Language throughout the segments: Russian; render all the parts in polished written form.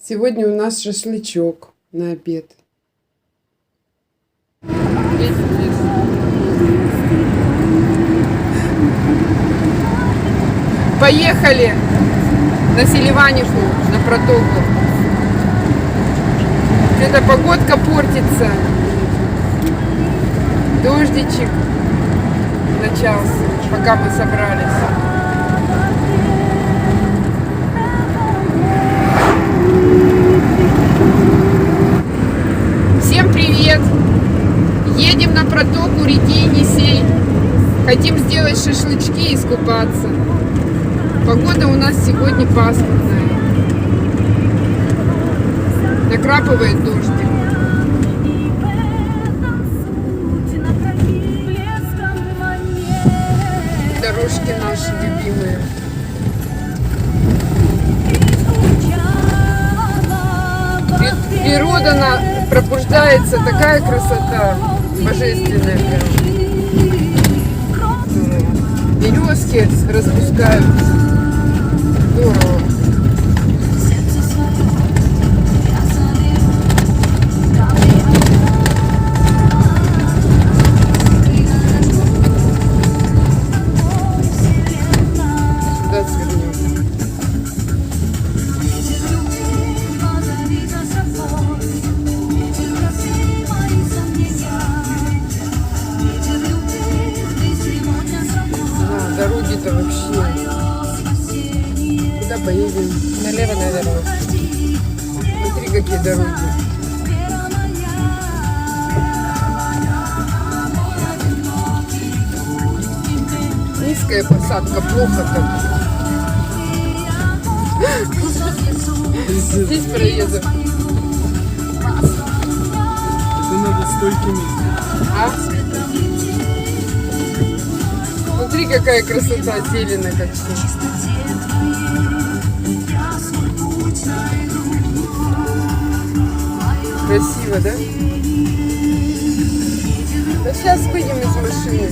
Сегодня у нас шашлычок на обед. Поехали на Селиванишну, на протоку. Что-то погодка портится. Дождичек начался, пока мы собрались. Всем привет! Едем на протоку реки Енисей. Хотим сделать шашлычки и искупаться. Погода у нас сегодня пасмурная. Накрапывает дождик. Дорожки наши любимые. Природа пробуждается, такая красота божественная. Березки распускаются. Здорово. Сюда свернем. Дороги-то вообще. Куда поедем? Налево, наверное. Смотри, какие дороги. Низкая посадка, плохо так. Здесь проеду. Это надо стойкими. А? Смотри, какая красота, зелено как все. Красиво, да? Да сейчас выйдем из машины.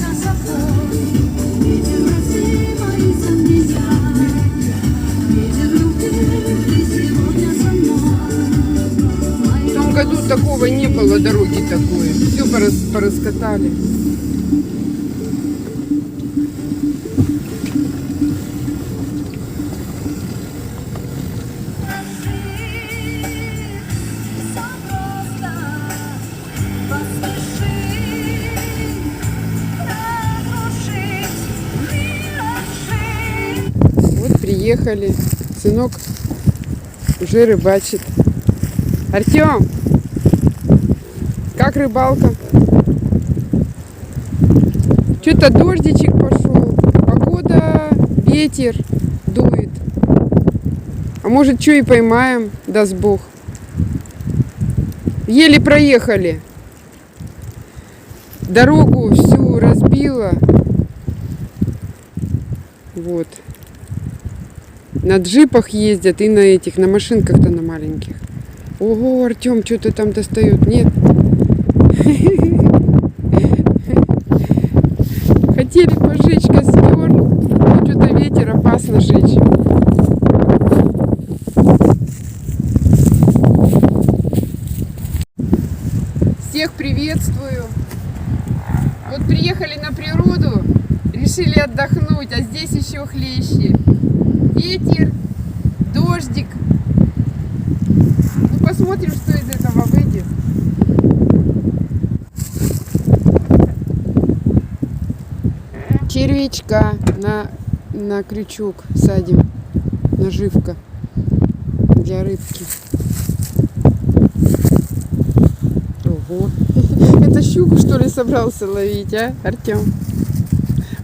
В том году такого не было, дороги такой. Все пораскатали. Приехали. Сынок уже рыбачит. Артем, как рыбалка? Что-то дождичек пошел. Погода, ветер дует. А может, что и поймаем, даст Бог. Еле проехали. Дорогу всю разбила. Вот. На джипах ездят и на этих, на машинках-то на маленьких. Ого, Артем, что-то там достает. Нет. Хотели пожечь костер, но что-то ветер, опасно жечь. Всех приветствую. Вот приехали на природу, решили отдохнуть, а здесь еще хлещи. Ветер, дождик. Ну, посмотрим, что из этого выйдет. Червячка на крючок садим. Наживка для рыбки. Ого. Это щуку, что ли, собрался ловить, а, Артем?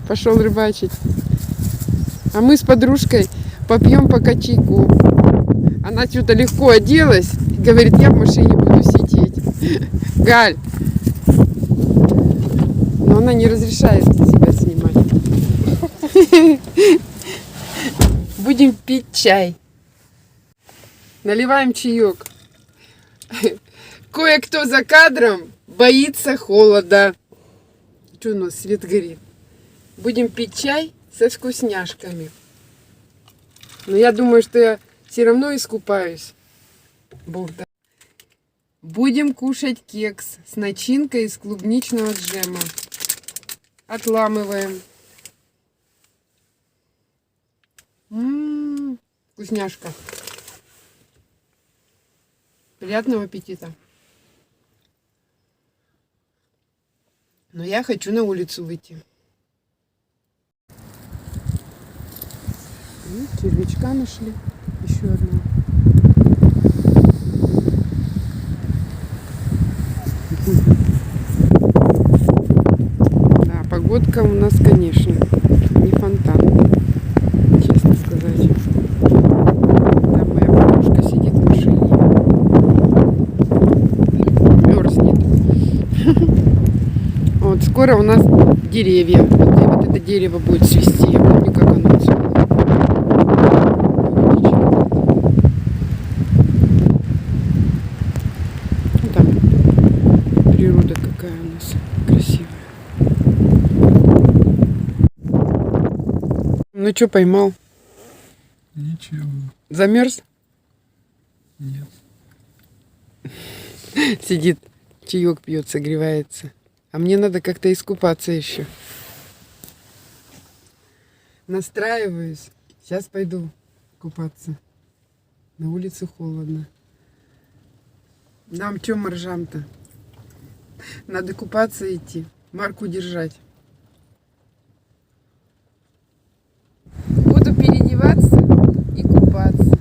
Пошел рыбачить. А мы с подружкой попьем пока чайку. Она что-то легко оделась и говорит, я в машине буду сидеть. Галь. Но она не разрешает себя снимать. Будем пить чай. Наливаем чаек. Кое-кто за кадром боится холода. Что у нас свет горит? Будем пить чай со вкусняшками. Но я думаю, что я все равно искупаюсь. Бог да. Будем кушать кекс с начинкой из клубничного джема. Отламываем. Вкусняшка. Приятного аппетита. Но я хочу на улицу выйти. Червячка нашли. Еще одного. Да, погодка у нас, конечно, не фонтан, честно сказать. Да, моя бабушка сидит в машине. Мерзнет. Вот скоро у нас деревья. Вот это дерево будет цвести. Я помню, как оно цвело. Ну, там природа какая у нас красивая. Ну что, поймал? Ничего. Замерз? Нет. Сидит, чаек пьет, согревается. А мне надо как-то искупаться еще. Настраиваюсь. Сейчас пойду купаться. На улице холодно. Нам чё моржам-то? Надо купаться идти. Марку держать. Буду переодеваться и купаться.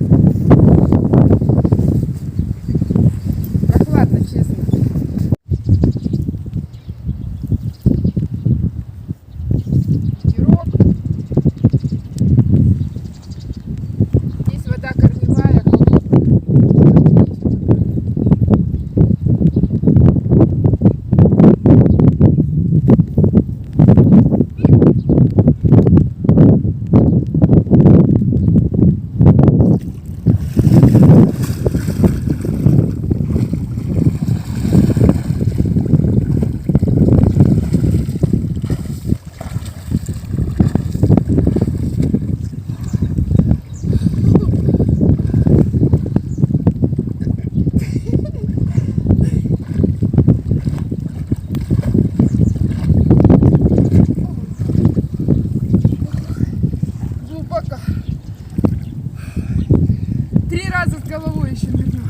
Прохладно, честно. Ветерок. Здесь вода корневая, холодная. Глубоко. 3 раза с головой еще нырну.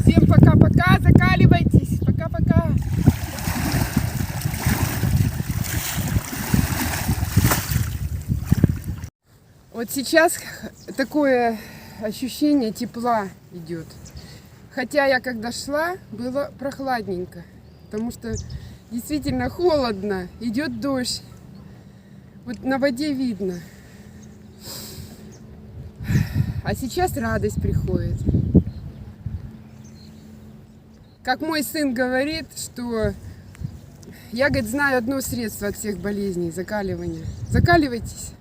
Всем пока-пока, закаливайтесь. Пока-пока. Вот сейчас такое ощущение тепла идет. Хотя я когда шла, было прохладненько. Потому что действительно холодно. Идет дождь. Вот на воде видно. А сейчас радость приходит. Как мой сын говорит, что я, говорит, знаю одно средство от всех болезней – закаливание. Закаливайтесь.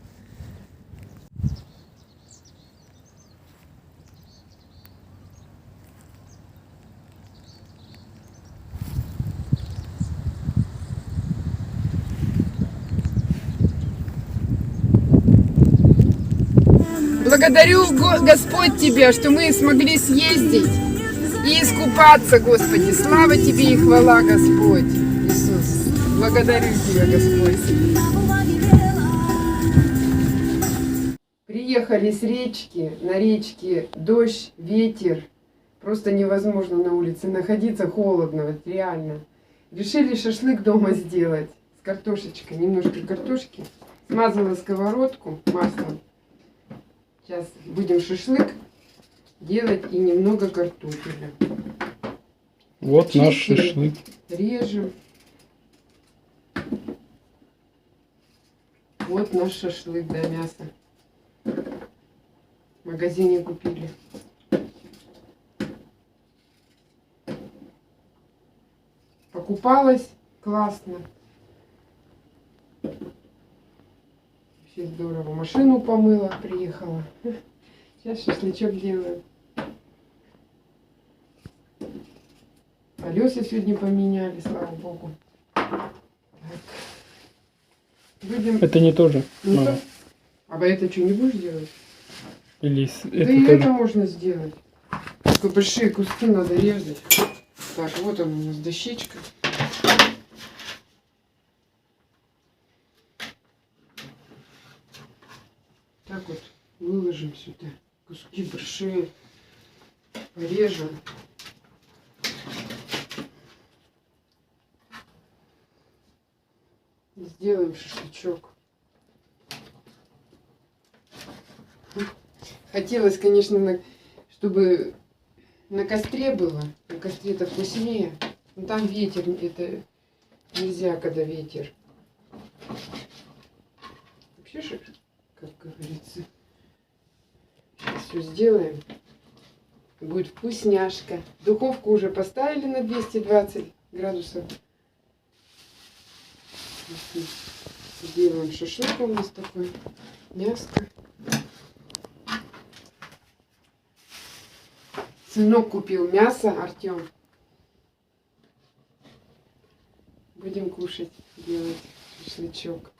Благодарю, Господь, Тебя, что мы смогли съездить и искупаться, Господи. Слава Тебе и хвала, Господь. Иисус, благодарю Тебя, Господь. Приехали с речки, на речке дождь, ветер. Просто невозможно на улице находиться, холодно, вот реально. Решили шашлык дома сделать с картошечкой, немножко картошки. Смазала сковородку маслом. Сейчас будем шашлык делать и немного картофеля. Вот наш Чистили. шашлык. Режем. Вот наш шашлык, да, мясо. В магазине купили. Покупалась классно. Вообще здорово. Машину помыла, приехала. Сейчас шашлычок делаю. Колеса сегодня поменяли, слава богу. Так. Будем... Это не то же. Ну, А, то- А это что, не будешь делать? Или Да это и тоже. это можно сделать. Только большие куски надо резать. Так, вот она у нас дощечка. Так вот выложим сюда. Куски большие. Порежем. Сделаем шашлычок. Хотелось, конечно, чтобы на костре было. На костре это вкуснее. Но там ветер, это нельзя, когда ветер. Вообще же, как говорится, сейчас все сделаем. Будет вкусняшка. Духовку уже поставили на 220 градусов. Делаем шашлык у нас такой. Мяско. Сынок купил мясо, Артем. Будем кушать, делать шашлычок.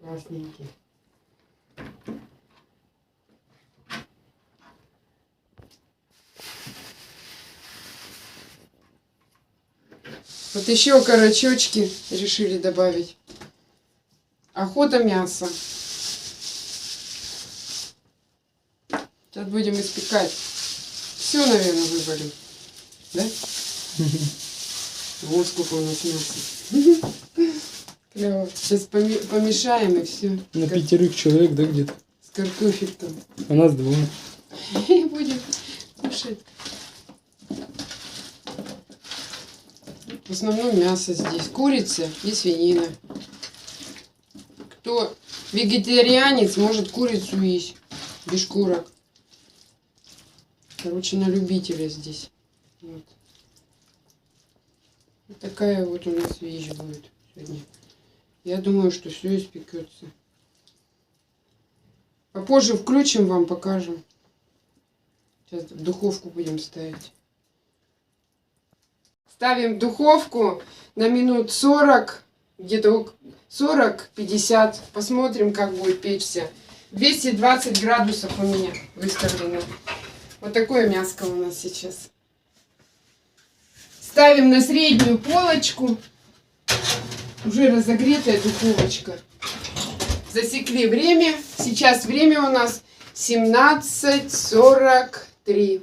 Классненький. Вот еще карачочки решили добавить. Охота мяса. Сейчас будем испекать. Все, наверное, вывалим. Да? Вот сколько у нас мяса. Клево. Сейчас помешаем и все. На 5 человек, да, где-то? С картофелем. А нас 2. И будем кушать. В основном мясо здесь. Курица и свинина. Кто вегетарианец, может курицу есть. Без шкурок. Короче, на любителя здесь. Вот. Вот такая вот у нас вещь будет сегодня. Я думаю, что все испекется. Попозже включим вам, покажем. Сейчас в духовку будем ставить. Ставим в духовку на минут 40, где-то 40-50. Посмотрим, как будет печься. 220 градусов у меня выставлено. Вот такое мяско у нас сейчас. Ставим на среднюю полочку. Уже разогретая духовочка. Засекли время. Сейчас время у нас 17:43.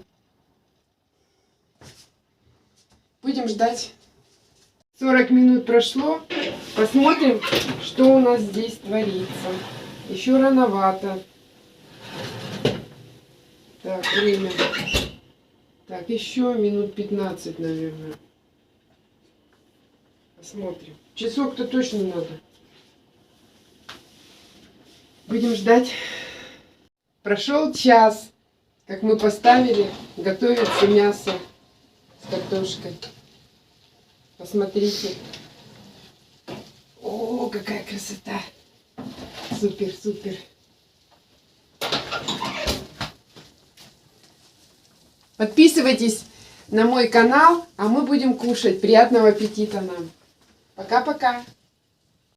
Будем ждать. 40 минут прошло. Посмотрим, что у нас здесь творится. Еще рановато. Так, время. Так, еще минут 15, наверное. Посмотрим. Часок-то точно надо. Будем ждать. Прошел час, как мы поставили готовится мясо с картошкой. Посмотрите. О, какая красота. Супер, супер. Подписывайтесь на мой канал, а мы будем кушать. Приятного аппетита нам. Пока-пока.